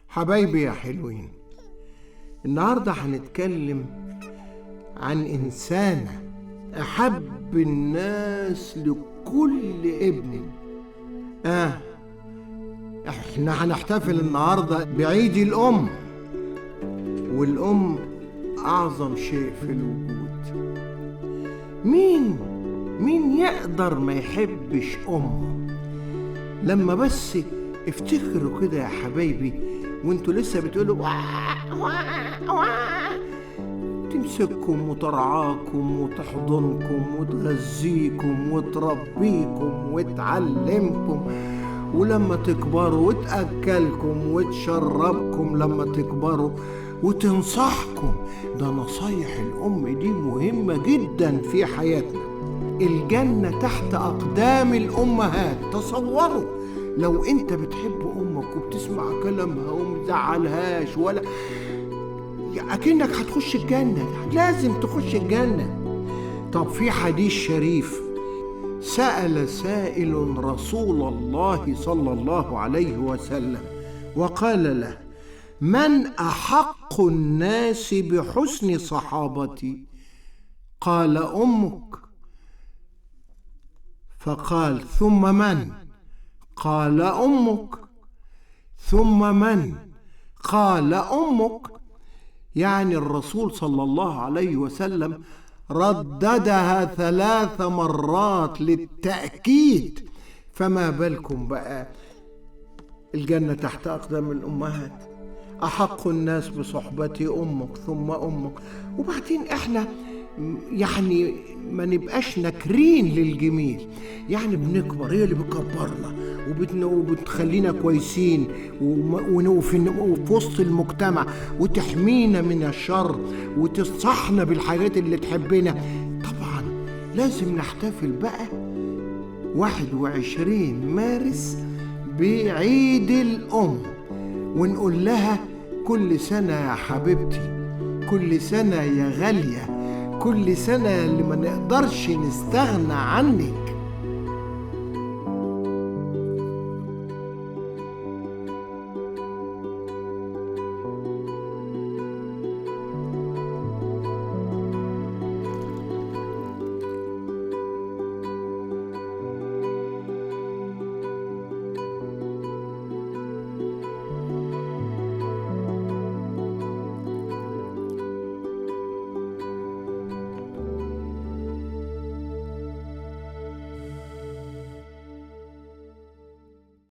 حبايبي يا حلوين، النهاردة هنتكلم عن إنسانة أحب الناس لكل ابن. احنا هنحتفل النهاردة بعيد الأم، والأم أعظم شيء في الوجود. مين يقدر ما يحبش أمه؟ لما بس افتكروا كده يا حبايبي وانتوا لسه بتقولوا تمسككم وترعاكم وتحضنكم وتغذيكم وتربيكم وتعلمكم، ولما تكبروا وتأكلكم وتشربكم لما تكبروا وتنصحكم. ده نصايح الأم دي مهمة جدا في حياتنا. الجنة تحت أقدام الأمهات. تصوروا لو أنت بتحب أمك وبتسمع كلامها ومزعلهاش ولا أكنك هتخش الجنة، لازم تخش الجنة. طب في حديث شريف سأل سائل رسول الله صلى الله عليه وسلم وقال له: من أحق الناس بحسن صحابتي؟ قال: أمك. فقال: ثم من؟ قال: أمك. ثم من؟ قال: أمك. يعني الرسول صلى الله عليه وسلم رددها 3 مرات للتأكيد. فما بالكم بقى الجنة تحت أقدام الأمهات. أحق الناس بصحبتي أمك ثم أمك. وبعدين إحنا يعني ما نبقاش نكرين للجميل، يعني بنكبر، هي اللي بتكبرنا وبتخلينا كويسين وفي وسط المجتمع وتحمينا من الشر وتصحنا بالحاجات اللي تحبنا. طبعا لازم نحتفل بقى 21 مارس بعيد الأم ونقول لها كل سنة يا حبيبتي، كل سنة يا غالية، كل سنة اللي ما نقدرش نستغنى عنك.